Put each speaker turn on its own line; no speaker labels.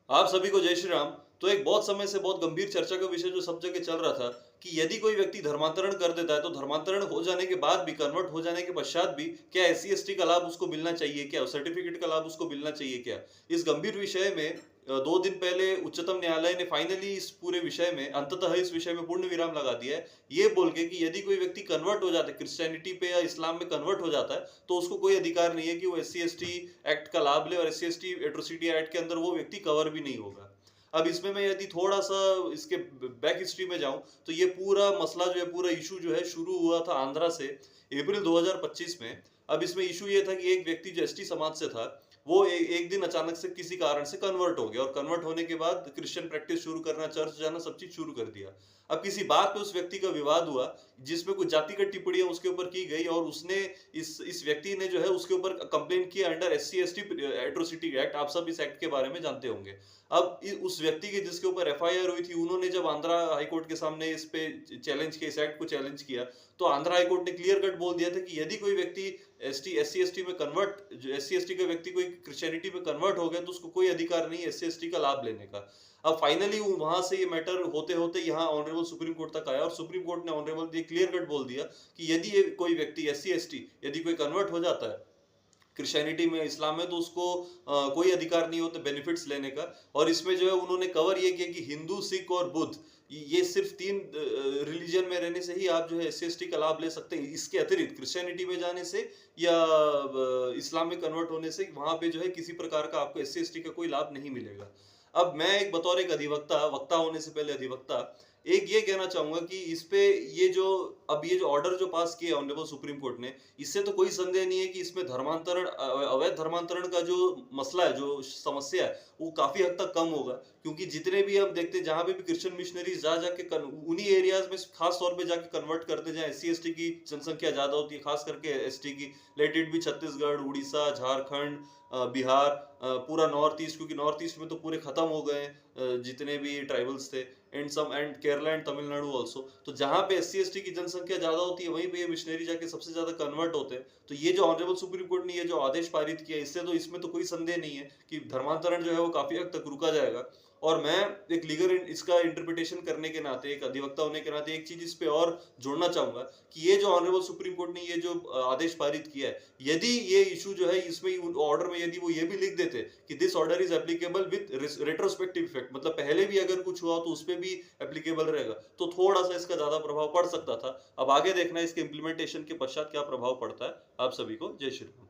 आप सभी को जय श्री राम। तो एक बहुत समय से बहुत गंभीर चर्चा का विषय जो सब जगह चल रहा था कि यदि कोई व्यक्ति धर्मांतरण कर देता है तो धर्मांतरण हो जाने के बाद भी, कन्वर्ट हो जाने के पश्चात भी क्या एससी एसटी का लाभ उसको मिलना चाहिए क्या, सर्टिफिकेट का लाभ उसको मिलना चाहिए क्या। इस गंभीर विषय में 2 दिन पहले उच्चतम न्यायालय ने फाइनली इस पूरे विषय में, अंततः इस विषय में पूर्ण विराम लगा दिया है, ये बोल के कि यदि कोई व्यक्ति कन्वर्ट हो जाता है क्रिश्चियनिटी पे या इस्लाम में, कन्वर्ट हो जाता है तो उसको कोई अधिकार नहीं है कि वो एससी एसटी एक्ट का लाभ ले, और एससी एसटी एट्रोसिटी एक्ट के अंदर वो व्यक्ति कवर भी नहीं होगा। अब इसमें मैं यदि थोड़ा-सा इसके बैक हिस्ट्री में जाऊँ, तो ये पूरा मसला जो है, पूरा इश्यू जो है शुरू हुआ था आंध्रा से अप्रैल 2025 में। अब इसमें इश्यू ये था कि एक व्यक्ति जो एसटी समाज से था, वो एक दिन अचानक से किसी कारण से कन्वर्ट हो गया, और कन्वर्ट होने के बाद क्रिश्चियन प्रैक्टिस शुरू करना, चर्च जाना, सब चीज़ शुरू कर दिया। अब किसी बात पे उस व्यक्ति का विवाद हुआ, जिसमें कुछ जातिगत टिप्पणियाँ उसके ऊपर की गई, और उसने इस व्यक्ति ने जो है उसके ऊपर कंप्लेंट किया under SC ST atrocity act. आप सब इस एक्ट के बारे में जानते होंगे। अब उस व्यक्ति के जिसके ऊपर एफआईआर हुई थी, उन्होंने जब आंध्रा हाईकोर्ट के सामने इस पे चैलेंज किया, इस एक्ट को चैलेंज किया, तो आंध्रा हाईकोर्ट ने क्लियर कट बोल दिया था कि यदि कोई व्यक्ति एससी एसटी में कन्वर्ट, जो एससी एसटी का व्यक्ति कोई क्रिश्चियनिटी में कन्वर्ट हो गया, तो उसको कोई अधिकार नहीं है एससी एसटी का लाभ लेने का। अब फाइनली वहां से ये मैटर होते होते यहाँ ऑनरेबल सुप्रीम कोर्ट तक आया, और सुप्रीम कोर्ट ने ऑनरेबल ये क्लियर कट बोल दिया कि यदि ये कोई व्यक्ति एससी एसटी यदि कोई कन्वर्ट हो जाता है क्रिश्चियनिटी में, इस्लाम में, तो उसको कोई अधिकार नहीं होता बेनिफिट्स लेने का। और इसमें जो है उन्होंने कवर ये किया कि हिंदू, सिख और बुद्ध, ये सिर्फ 3 रिलीजन में रहने से ही आप जो है एससी एसटी का लाभ ले सकते हैं। इसके अतिरिक्त क्रिश्चियनिटी में जाने से या इस्लाम में कन्वर्ट होने से वहां पे जो है किसी प्रकार का आपको एससी एसटी का कोई लाभ नहीं मिलेगा। अब मैं एक बतौर एक अधिवक्ता, वक्ता होने से पहले अधिवक्ता, एक ये कहना चाहूंगा कि इस पे ये जो ऑर्डर जो पास किया ऑनरेबल सुप्रीम कोर्ट ने, इससे तो कोई संदेह नहीं है कि इसमें धर्मांतरण, अवैध धर्मांतरण का जो मसला है, जो समस्या है, वो काफी हद तक कम होगा। क्योंकि जितने भी हम देखते हैं, जहां पे भी क्रिश्चियन मिशनरीज जा जाके उन्हीं एरियाज में खास तौर पे जाके कन्वर्ट करते, जहाँ एससी एसटी की जनसंख्या ज्यादा होती है, खास करके एसटी की। लेट इट भी छत्तीसगढ़, उड़ीसा, झारखंड, बिहार, पूरा नॉर्थ ईस्ट, क्योंकि नॉर्थ ईस्ट में तो पूरे खत्म हो गए जितने भी ट्राइबल्स थे, and Kerala and Tamil Nadu also. तो जहां पे एससी एसटी की जनसंख्या ज्यादा होती है, वहीं पे ये मिशनरी जाके सबसे ज्यादा कन्वर्ट होते हैं। तो ये जो ऑनरेबल सुप्रीम कोर्ट ने ये जो आदेश पारित किया, इससे तो इसमें तो कोई संदेह नहीं है कि धर्मांतरण जो है वो काफी हद तक रुका जाएगा। और मैं एक लीगल इसका इंटरप्रिटेशन करने के नाते, एक अधिवक्ता होने के नाते, एक चीज इस पे और जोड़ना चाहूंगा कि ये जो ऑनरेबल सुप्रीम कोर्ट ने ये जो आदेश पारित किया है, यदि ये इशू जो है इसमें ऑर्डर में यदि वो ये भी लिख देते कि this order is applicable with retrospective effect, मतलब पहले भी अगर कुछ हुआ तो उस पर भी एप्लीकेबल रहेगा, तो थोड़ा सा इसका ज्यादा प्रभाव पड़ सकता था। अब आगे देखना है इसके इम्प्लीमेंटेशन के पश्चात क्या प्रभाव पड़ता है। आप सभी को जय श्री राम।